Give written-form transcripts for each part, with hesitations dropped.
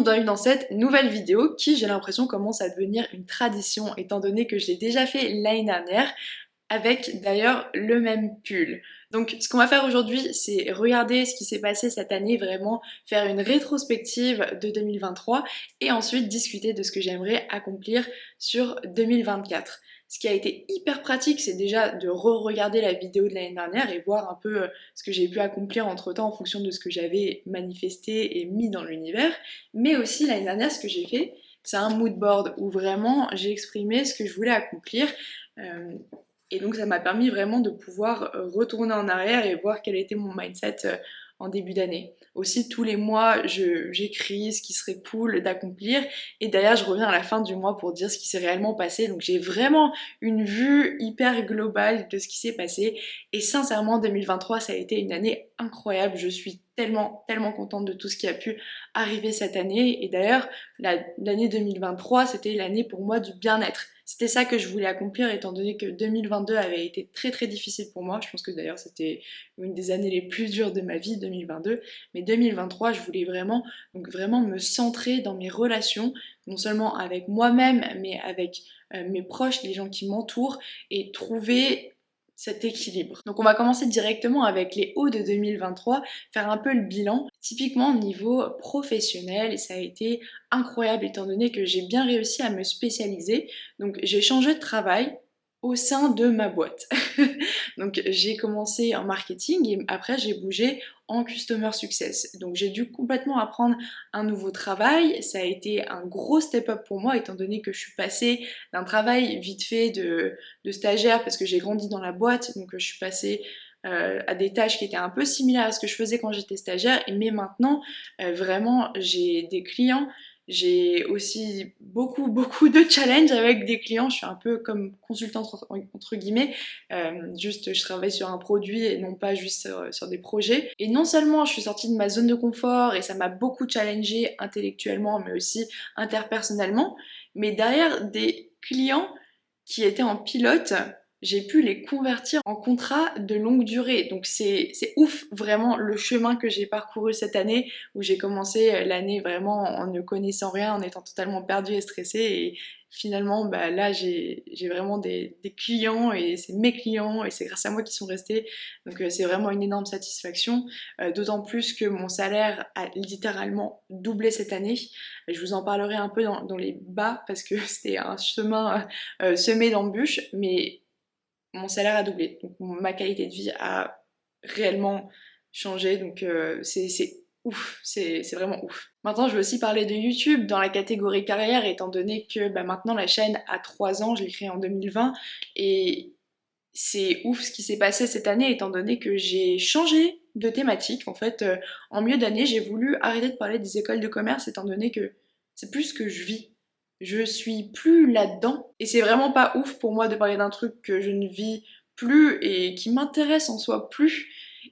monde, bienvenue dans cette nouvelle vidéo qui, j'ai l'impression, commence à devenir une tradition étant donné que je l'ai déjà fait l'année dernière avec d'ailleurs le même pull. Donc ce qu'on va faire aujourd'hui, c'est regarder ce qui s'est passé cette année, vraiment faire une rétrospective de 2023 et ensuite discuter de ce que j'aimerais accomplir sur 2024. Ce qui a été hyper pratique, c'est déjà de re-regarder la vidéo de l'année dernière et voir un peu ce que j'ai pu accomplir entre temps en fonction de ce que j'avais manifesté et mis dans l'univers. Mais aussi l'année dernière, ce que j'ai fait, c'est un mood board où vraiment j'ai exprimé ce que je voulais accomplir. Et donc ça m'a permis vraiment de pouvoir retourner en arrière et voir quel était mon mindset en début d'année. Aussi tous les mois j'écris ce qui serait cool d'accomplir et d'ailleurs je reviens à la fin du mois pour dire ce qui s'est réellement passé. Donc j'ai vraiment une vue hyper globale de ce qui s'est passé et sincèrement 2023 ça a été une année incroyable. Je suis tellement contente de tout ce qui a pu arriver cette année et d'ailleurs l'année 2023 c'était l'année pour moi du bien-être. C'était ça que je voulais accomplir étant donné que 2022 avait été très difficile pour moi. Je pense que d'ailleurs c'était une des années les plus dures de ma vie, 2022. Mais 2023, je voulais donc vraiment me centrer dans mes relations, non seulement avec moi-même, mais avec mes proches, les gens qui m'entourent, et trouver cet équilibre. Donc on va commencer directement avec les hauts de 2023, faire un peu le bilan. Typiquement au niveau professionnel, ça a été incroyable étant donné que j'ai bien réussi à me spécialiser. Donc j'ai changé de travail au sein de ma boîte. Donc j'ai commencé en marketing et après j'ai bougé en customer success. Donc j'ai dû complètement apprendre un nouveau travail. Ça a été un gros step up pour moi étant donné que je suis passée d'un travail vite fait de stagiaire parce que j'ai grandi dans la boîte. Donc je suis passée à des tâches qui étaient un peu similaires à ce que je faisais quand j'étais stagiaire. Mais maintenant, vraiment, j'ai des clients. J'ai aussi beaucoup de challenges avec des clients. Je suis un peu comme consultante entre guillemets. Juste, je travaille sur un produit et non pas juste sur des projets. Et non seulement je suis sortie de ma zone de confort et ça m'a beaucoup challengée intellectuellement, mais aussi interpersonnellement. Mais derrière des clients qui étaient en pilote, j'ai pu les convertir en contrats de longue durée. Donc c'est ouf vraiment le chemin que j'ai parcouru cette année où j'ai commencé l'année vraiment en ne connaissant rien, en étant totalement perdue et stressée et finalement là j'ai vraiment des clients et c'est mes clients et c'est grâce à moi qu'ils sont restés. Donc c'est vraiment une énorme satisfaction, d'autant plus que mon salaire a littéralement doublé cette année. Je vous en parlerai un peu dans les bas parce que c'était un chemin semé d'embûches, mais mon salaire a doublé, donc ma qualité de vie a réellement changé, donc c'est ouf, c'est vraiment ouf. Maintenant je veux aussi parler de YouTube dans la catégorie carrière, étant donné que maintenant la chaîne a 3 ans, je l'ai créée en 2020, et c'est ouf ce qui s'est passé cette année, étant donné que j'ai changé de thématique. En fait, en milieu d'année, j'ai voulu arrêter de parler des écoles de commerce, étant donné que c'est plus ce que je vis. Je suis plus là-dedans. Et c'est vraiment pas ouf pour moi de parler d'un truc que je ne vis plus et qui m'intéresse en soi plus.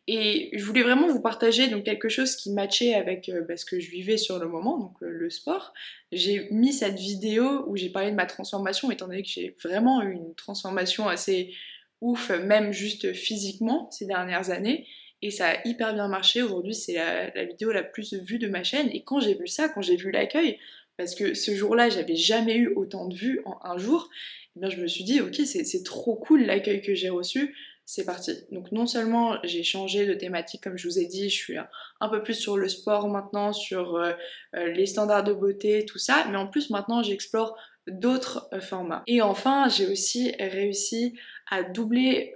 Et je voulais vraiment vous partager donc quelque chose qui matchait avec ce que je vivais sur le moment, donc le sport. J'ai mis cette vidéo où j'ai parlé de ma transformation, étant donné que j'ai vraiment eu une transformation assez ouf, même juste physiquement ces dernières années. Et ça a hyper bien marché. Aujourd'hui, c'est la vidéo la plus vue de ma chaîne. Et quand j'ai vu ça, quand j'ai vu l'accueil, parce que ce jour-là, j'avais jamais eu autant de vues en un jour, eh bien, je me suis dit, ok, c'est trop cool l'accueil que j'ai reçu, c'est parti. Donc non seulement j'ai changé de thématique, comme je vous ai dit, je suis un peu plus sur le sport maintenant, sur les standards de beauté, tout ça, mais en plus maintenant j'explore d'autres formats. Et enfin, j'ai aussi réussi à doubler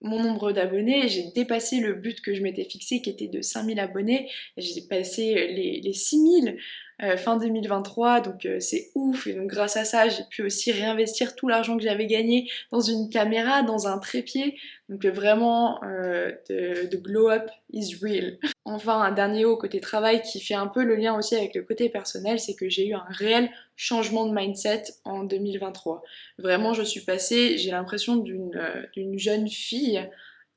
mon nombre d'abonnés, j'ai dépassé le but que je m'étais fixé qui était de 5000 abonnés, j'ai passé les 6000 fin 2023, donc c'est ouf. Et donc grâce à ça j'ai pu aussi réinvestir tout l'argent que j'avais gagné dans une caméra, dans un trépied, donc vraiment the glow up is real. Enfin, un dernier haut côté travail qui fait un peu le lien aussi avec le côté personnel, c'est que j'ai eu un réel changement de mindset en 2023. Vraiment, je suis passée, j'ai l'impression d'une jeune fille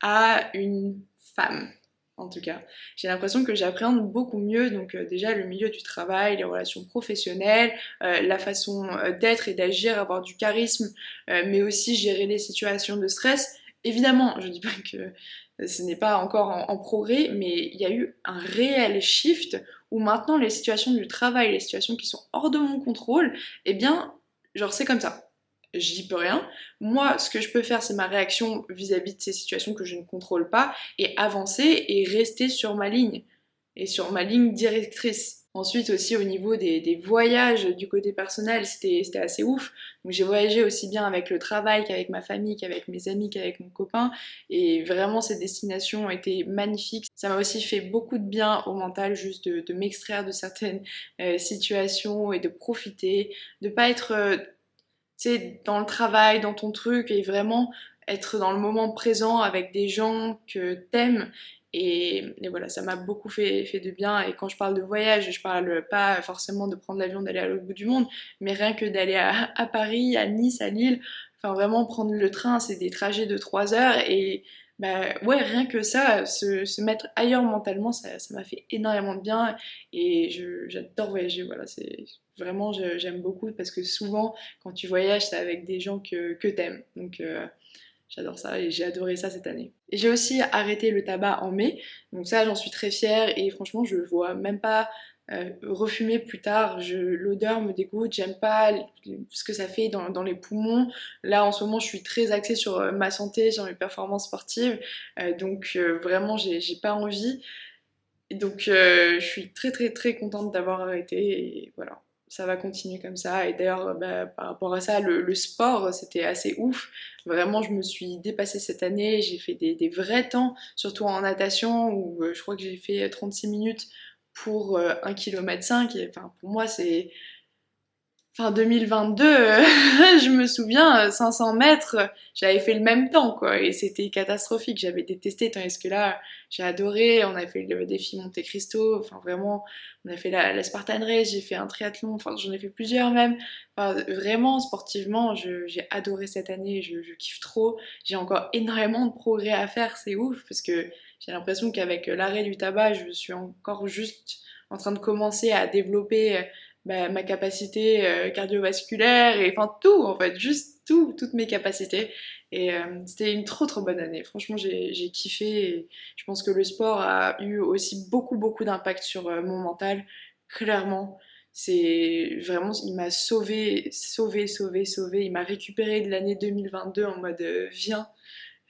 à une femme. En tout cas, j'ai l'impression que j'appréhende beaucoup mieux donc déjà le milieu du travail, les relations professionnelles, la façon d'être et d'agir, avoir du charisme, mais aussi gérer les situations de stress. Évidemment, je dis pas que ce n'est pas encore en progrès, mais il y a eu un réel shift où maintenant les situations du travail, les situations qui sont hors de mon contrôle, eh bien, genre c'est comme ça. J'y peux rien. Moi, ce que je peux faire, c'est ma réaction vis-à-vis de ces situations que je ne contrôle pas et avancer et rester sur ma ligne et sur ma ligne directrice. Ensuite aussi au niveau des voyages du côté personnel, c'était assez ouf. Donc j'ai voyagé aussi bien avec le travail qu'avec ma famille, qu'avec mes amis, qu'avec mon copain. Et vraiment ces destinations ont été magnifiques. Ça m'a aussi fait beaucoup de bien au mental juste de m'extraire de certaines situations et de profiter, de pas être tu sais, dans le travail, dans ton truc, et vraiment être dans le moment présent avec des gens que t'aimes. Et voilà, ça m'a beaucoup fait de bien. Et quand je parle de voyage, je parle pas forcément de prendre l'avion, d'aller à l'autre bout du monde, mais rien que d'aller à Paris, à Nice, à Lille. Enfin, vraiment prendre le train, c'est des trajets de 3 heures. Et bah ouais, rien que ça, se mettre ailleurs mentalement, ça m'a fait énormément de bien. Et j'adore voyager, voilà, c'est vraiment, j'aime beaucoup parce que souvent, quand tu voyages, c'est avec des gens que t'aimes. Donc j'adore ça et j'ai adoré ça cette année. Et j'ai aussi arrêté le tabac en mai, donc ça j'en suis très fière et franchement je vois même pas refumer plus tard. L'odeur me dégoûte, j'aime pas ce que ça fait dans les poumons. Là en ce moment je suis très axée sur ma santé, sur mes performances sportives, donc vraiment j'ai pas envie. Et donc je suis très très très contente d'avoir arrêté et voilà, ça va continuer comme ça. Et d'ailleurs bah, par rapport à ça, le sport c'était assez ouf. Vraiment je me suis dépassée cette année, j'ai fait des vrais temps, surtout en natation où je crois que j'ai fait 36 minutes pour 1,5 km. Et enfin pour moi c'est Enfin, 2022, je me souviens, 500 mètres, j'avais fait le même temps, quoi, et c'était catastrophique. J'avais détesté, tandis que là, j'ai adoré. On a fait le défi Monte Cristo, enfin vraiment, on a fait la Spartan Race, j'ai fait un triathlon, enfin j'en ai fait plusieurs même. Enfin, vraiment, sportivement, j'ai adoré cette année, je kiffe trop. J'ai encore énormément de progrès à faire, c'est ouf, parce que j'ai l'impression qu'avec l'arrêt du tabac, je suis encore juste en train de commencer à développer bah, ma capacité cardiovasculaire et enfin tout en fait, juste tout, toutes mes capacités. Et c'était une trop trop bonne année. Franchement, j'ai kiffé et je pense que le sport a eu aussi beaucoup d'impact sur mon mental, clairement. C'est vraiment, il m'a sauvé. Il m'a récupéré de l'année 2022 en mode viens,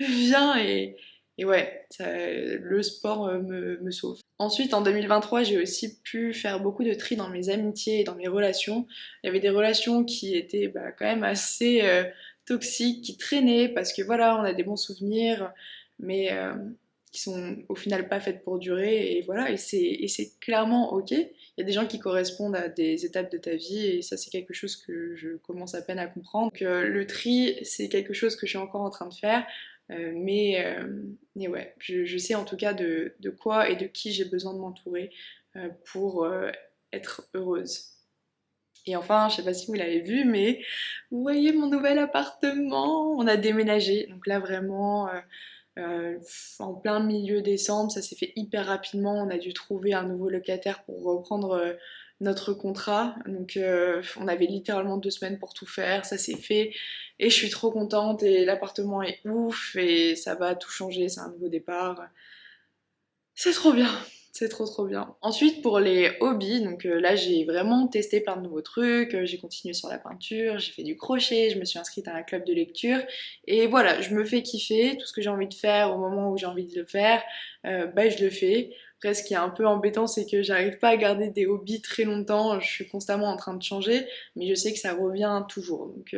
viens et ouais, le sport me sauve. Ensuite, en 2023, j'ai aussi pu faire beaucoup de tri dans mes amitiés et dans mes relations. Il y avait des relations qui étaient bah, quand même assez toxiques, qui traînaient parce que voilà, on a des bons souvenirs, mais qui sont au final pas faites pour durer. Et voilà, et c'est clairement ok. Il y a des gens qui correspondent à des étapes de ta vie et ça, c'est quelque chose que je commence à peine à comprendre. Donc, le tri, c'est quelque chose que je suis encore en train de faire. Mais ouais, je sais en tout cas de quoi et de qui j'ai besoin de m'entourer pour être heureuse. Et enfin, je sais pas si vous l'avez vu, mais vous voyez mon nouvel appartement, on a déménagé. Donc là vraiment, en plein milieu décembre, ça s'est fait hyper rapidement. On a dû trouver un nouveau locataire pour reprendre notre contrat. Donc on avait littéralement 2 semaines pour tout faire, ça s'est fait. Et je suis trop contente et l'appartement est ouf et ça va tout changer, c'est un nouveau départ. C'est trop bien, c'est trop trop bien. Ensuite pour les hobbies, donc là j'ai vraiment testé plein de nouveaux trucs, j'ai continué sur la peinture, j'ai fait du crochet, je me suis inscrite à un club de lecture et voilà, je me fais kiffer, tout ce que j'ai envie de faire au moment où j'ai envie de le faire, bah je le fais. Après ce qui est un peu embêtant c'est que j'arrive pas à garder des hobbies très longtemps, je suis constamment en train de changer, mais je sais que ça revient toujours, donc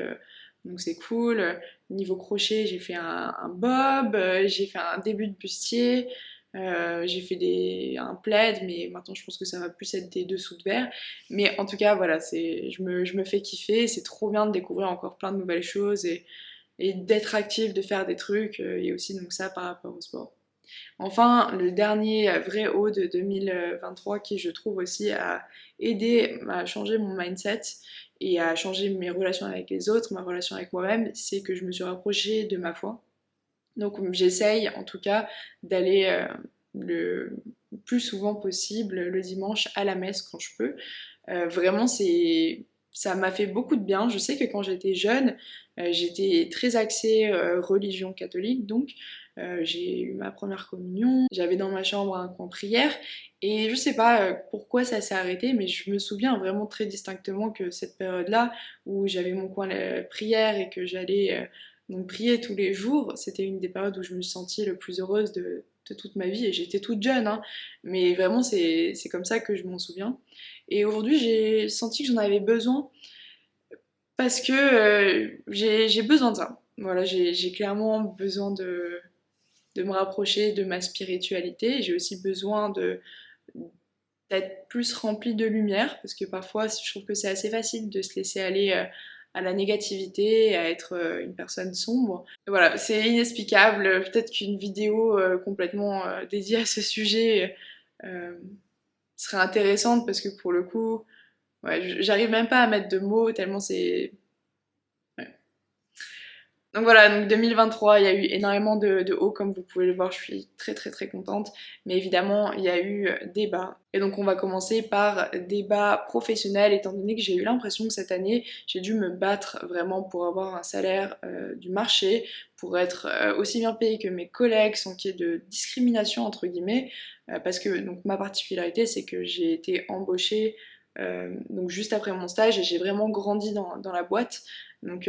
c'est cool. Niveau crochet, j'ai fait un bob, j'ai fait un début de bustier, j'ai fait un plaid, mais maintenant je pense que ça va plus être des dessous de verre. Mais en tout cas, voilà, je me fais kiffer. C'est trop bien de découvrir encore plein de nouvelles choses et d'être active, de faire des trucs, et aussi donc ça par rapport au sport. Enfin, le dernier vrai haut de 2023 qui je trouve aussi a aidé à changer mon mindset et à changer mes relations avec les autres, ma relation avec moi-même, c'est que je me suis rapprochée de ma foi. Donc j'essaye en tout cas d'aller le plus souvent possible le dimanche à la messe quand je peux. Vraiment, ça m'a fait beaucoup de bien. Je sais que quand j'étais jeune, j'étais très axée religion catholique, donc j'ai eu ma première communion, j'avais dans ma chambre un coin prière, et je sais pas pourquoi ça s'est arrêté, mais je me souviens vraiment très distinctement que cette période-là, où j'avais mon coin prière et que j'allais donc prier tous les jours, c'était une des périodes où je me sentis le plus heureuse de toute ma vie, et j'étais toute jeune, hein, mais vraiment c'est comme ça que je m'en souviens. Et aujourd'hui j'ai senti que j'en avais besoin parce que j'ai besoin de ça. Voilà, j'ai clairement besoin de me rapprocher de ma spiritualité. J'ai aussi besoin d'être plus remplie de lumière, parce que parfois je trouve que c'est assez facile de se laisser aller à la négativité, à être une personne sombre. Et voilà, c'est inexplicable. Peut-être qu'une vidéo complètement dédiée à ce sujet euh, serait intéressante, parce que pour le coup, ouais, j'arrive même pas à mettre de mots tellement c'est... Ouais. Donc voilà, donc 2023, il y a eu énormément de hauts, comme vous pouvez le voir, je suis très contente. Mais évidemment, il y a eu des bas. Et donc on va commencer par des bas professionnels, étant donné que j'ai eu l'impression que cette année, j'ai dû me battre vraiment pour avoir un salaire du marché, pour être aussi bien payée que mes collègues, sans qu'il y ait de discrimination entre guillemets. Parce que donc ma particularité, c'est que j'ai été embauchée donc juste après mon stage, et j'ai vraiment grandi dans la boîte. Donc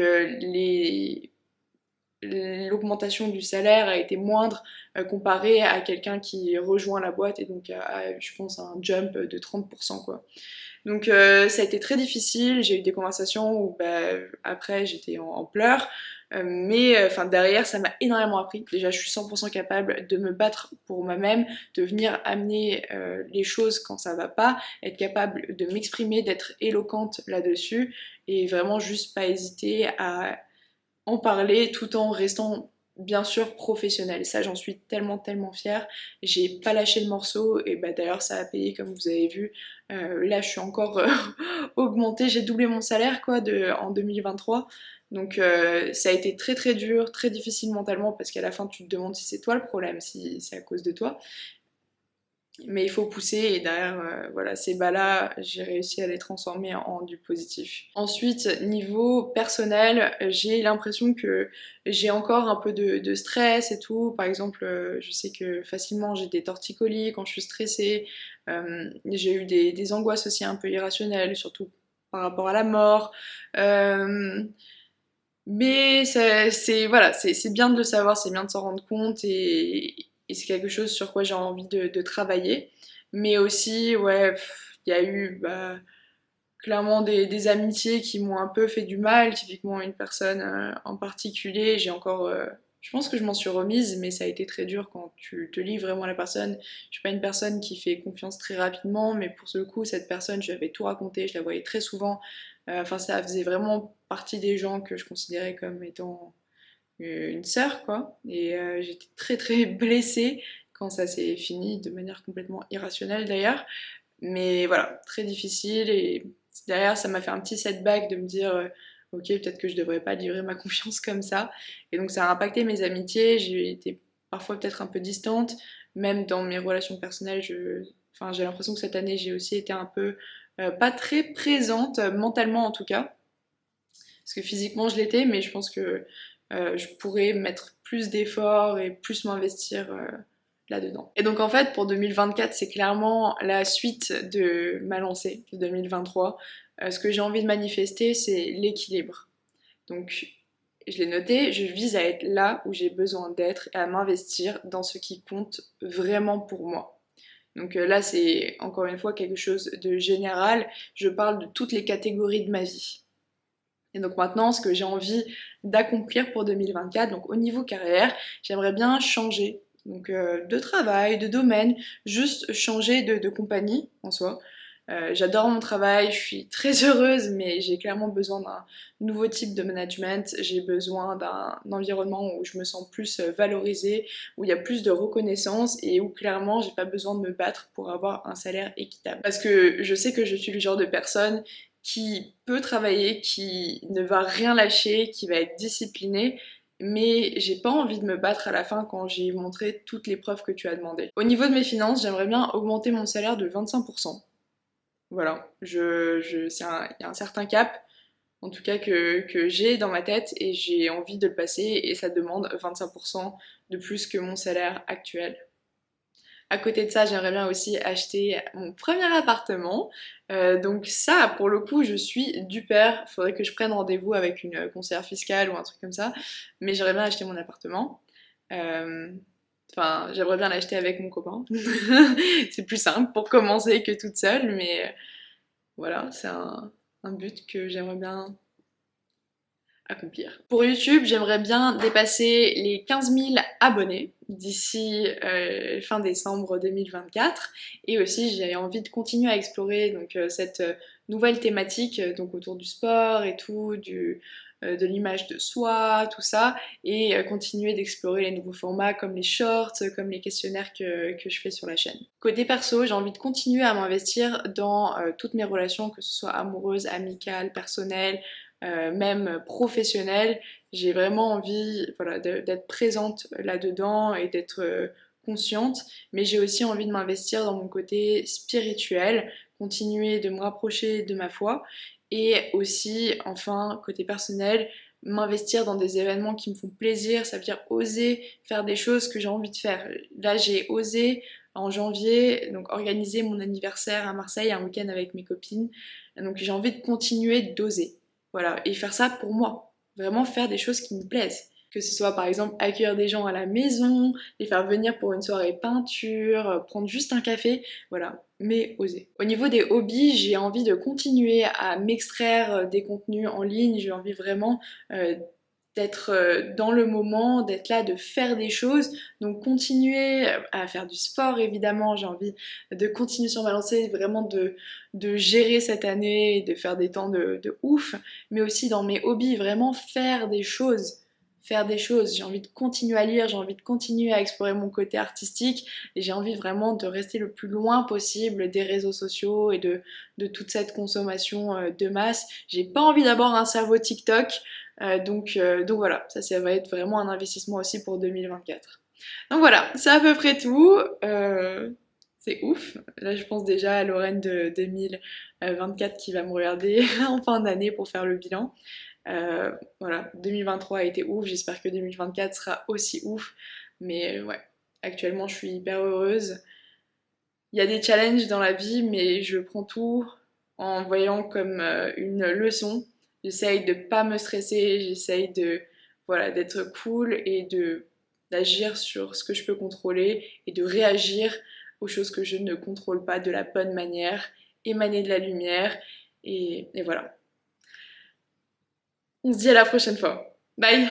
l'augmentation du salaire a été moindre comparée à quelqu'un qui rejoint la boîte, et donc je pense à un jump de 30% quoi. Donc ça a été très difficile, j'ai eu des conversations où bah, après j'étais en pleurs, mais enfin derrière ça m'a énormément appris. Déjà je suis 100% capable de me battre pour moi-même, de venir amener les choses quand ça va pas, être capable de m'exprimer, d'être éloquente là-dessus, et vraiment juste pas hésiter à en parler tout en restant bien sûr professionnelle. Ça j'en suis tellement fière. J'ai pas lâché le morceau, et bah d'ailleurs ça a payé comme vous avez vu. Là je suis encore augmentée, j'ai doublé mon salaire quoi en 2023. Donc ça a été très dur, très difficile mentalement, parce qu'à la fin tu te demandes si c'est toi le problème, si c'est à cause de toi. Mais il faut pousser, et derrière, voilà, ces bas-là, j'ai réussi à les transformer en du positif. Ensuite, niveau personnel, j'ai l'impression que j'ai encore un peu de stress et tout. Par exemple, je sais que facilement j'ai des torticolis quand je suis stressée. J'ai eu des angoisses aussi un peu irrationnelles, surtout par rapport à la mort. Mais voilà, c'est bien de le savoir, c'est bien de s'en rendre compte, et c'est quelque chose sur quoi j'ai envie de travailler. Mais aussi, ouais, il y a eu bah, clairement des amitiés qui m'ont un peu fait du mal, typiquement une personne en particulier. Je pense que je m'en suis remise, mais ça a été très dur quand tu te livres vraiment à la personne. Je suis pas une personne qui fait confiance très rapidement, mais pour ce coup, cette personne, je lui avais tout raconté, je la voyais très souvent. Enfin, ça faisait vraiment partie des gens que je considérais comme étant une sœur, quoi. Et j'étais très blessée quand ça s'est fini, de manière complètement irrationnelle d'ailleurs. Mais voilà, très difficile, et derrière ça m'a fait un petit setback de me dire ok, peut-être que je devrais pas livrer ma confiance comme ça. Et donc ça a impacté mes amitiés, j'ai été parfois peut-être un peu distante, même dans mes relations personnelles, enfin, j'ai l'impression que cette année j'ai aussi été un peu pas très présente, mentalement en tout cas, parce que physiquement je l'étais, mais je pense que je pourrais mettre plus d'efforts et plus m'investir là-dedans. Et donc en fait pour 2024 c'est clairement la suite de ma lancée de 2023. Ce que j'ai envie de manifester c'est l'équilibre. Donc je l'ai noté, je vise à être là où j'ai besoin d'être et à m'investir dans ce qui compte vraiment pour moi. Donc là c'est encore une fois quelque chose de général, je parle de toutes les catégories de ma vie. Et donc maintenant, ce que j'ai envie d'accomplir pour 2024, donc au niveau carrière, j'aimerais bien changer donc, de travail, de domaine, juste changer de compagnie en soi. J'adore mon travail, je suis très heureuse, mais j'ai clairement besoin d'un nouveau type de management. J'ai besoin d'un environnement où je me sens plus valorisée, où il y a plus de reconnaissance, et où clairement j'ai pas besoin de me battre pour avoir un salaire équitable. Parce que je sais que je suis le genre de personne qui peut travailler, qui ne va rien lâcher, qui va être discipliné, mais j'ai pas envie de me battre à la fin quand j'ai montré toutes les preuves que tu as demandées. Au niveau de mes finances, j'aimerais bien augmenter mon salaire de 25%. Voilà, il y a un certain cap. en tout cas que j'ai dans ma tête et j'ai envie de le passer et ça demande 25% de plus que mon salaire actuel. À côté de ça, j'aimerais bien aussi acheter mon premier appartement. Donc ça, pour le coup, je suis du père. Faudrait que je prenne rendez-vous avec une conseillère fiscale ou un truc comme ça. Mais j'aimerais bien acheter mon appartement. Euh, Enfin, j'aimerais bien l'acheter avec mon copain. C'est plus simple pour commencer que toute seule, mais voilà, c'est un but que j'aimerais bien accomplir. Pour YouTube, j'aimerais bien dépasser les 15 000 abonnés d'ici fin décembre 2024 et aussi j'ai envie de continuer à explorer donc cette nouvelle thématique donc autour du sport et tout, de l'image de soi, tout ça, et continuer d'explorer les nouveaux formats comme les shorts, comme les questionnaires que je fais sur la chaîne. Côté perso, j'ai envie de continuer à m'investir dans toutes mes relations, que ce soit amoureuses, amicales, personnelles, même professionnelle, j'ai vraiment envie voilà, d'être présente là-dedans et d'être consciente, mais j'ai aussi envie de m'investir dans mon côté spirituel, continuer de me rapprocher de ma foi et aussi, enfin, côté personnel, m'investir dans des événements qui me font plaisir, ça veut dire oser faire des choses que j'ai envie de faire. Là, j'ai osé en janvier donc organiser mon anniversaire à Marseille, un week-end avec mes copines, donc j'ai envie de continuer d'oser. Voilà, et faire ça pour moi. Vraiment faire des choses qui me plaisent. Que ce soit par exemple accueillir des gens à la maison, les faire venir pour une soirée peinture, prendre juste un café, voilà, mais oser. Au niveau des hobbies, j'ai envie de continuer à m'extraire des contenus en ligne, j'ai envie vraiment d'être dans le moment, d'être là, de faire des choses. Donc continuer à faire du sport évidemment, j'ai envie de continuer sur ma lancée, vraiment de gérer cette année et de faire des temps de ouf, mais aussi dans mes hobbies, vraiment faire des choses. Faire des choses, j'ai envie de continuer à lire, j'ai envie de continuer à explorer mon côté artistique et j'ai envie vraiment de rester le plus loin possible des réseaux sociaux et de toute cette consommation de masse. J'ai pas envie d'avoir un cerveau TikTok, donc voilà, ça va être vraiment un investissement aussi pour 2024. Donc voilà, c'est à peu près tout. C'est ouf. Là, je pense déjà à Lorraine de 2024 qui va me regarder en fin d'année pour faire le bilan. Voilà, 2023 a été ouf, j'espère que 2024 sera aussi ouf. Mais ouais, actuellement, je suis hyper heureuse. Il y a des challenges dans la vie, mais je prends tout en voyant comme une leçon. J'essaye de pas me stresser, j'essaye de voilà d'être cool et de d'agir sur ce que je peux contrôler et de réagir aux choses que je ne contrôle pas de la bonne manière, émaner de la lumière et voilà. On se dit à la prochaine fois. Bye!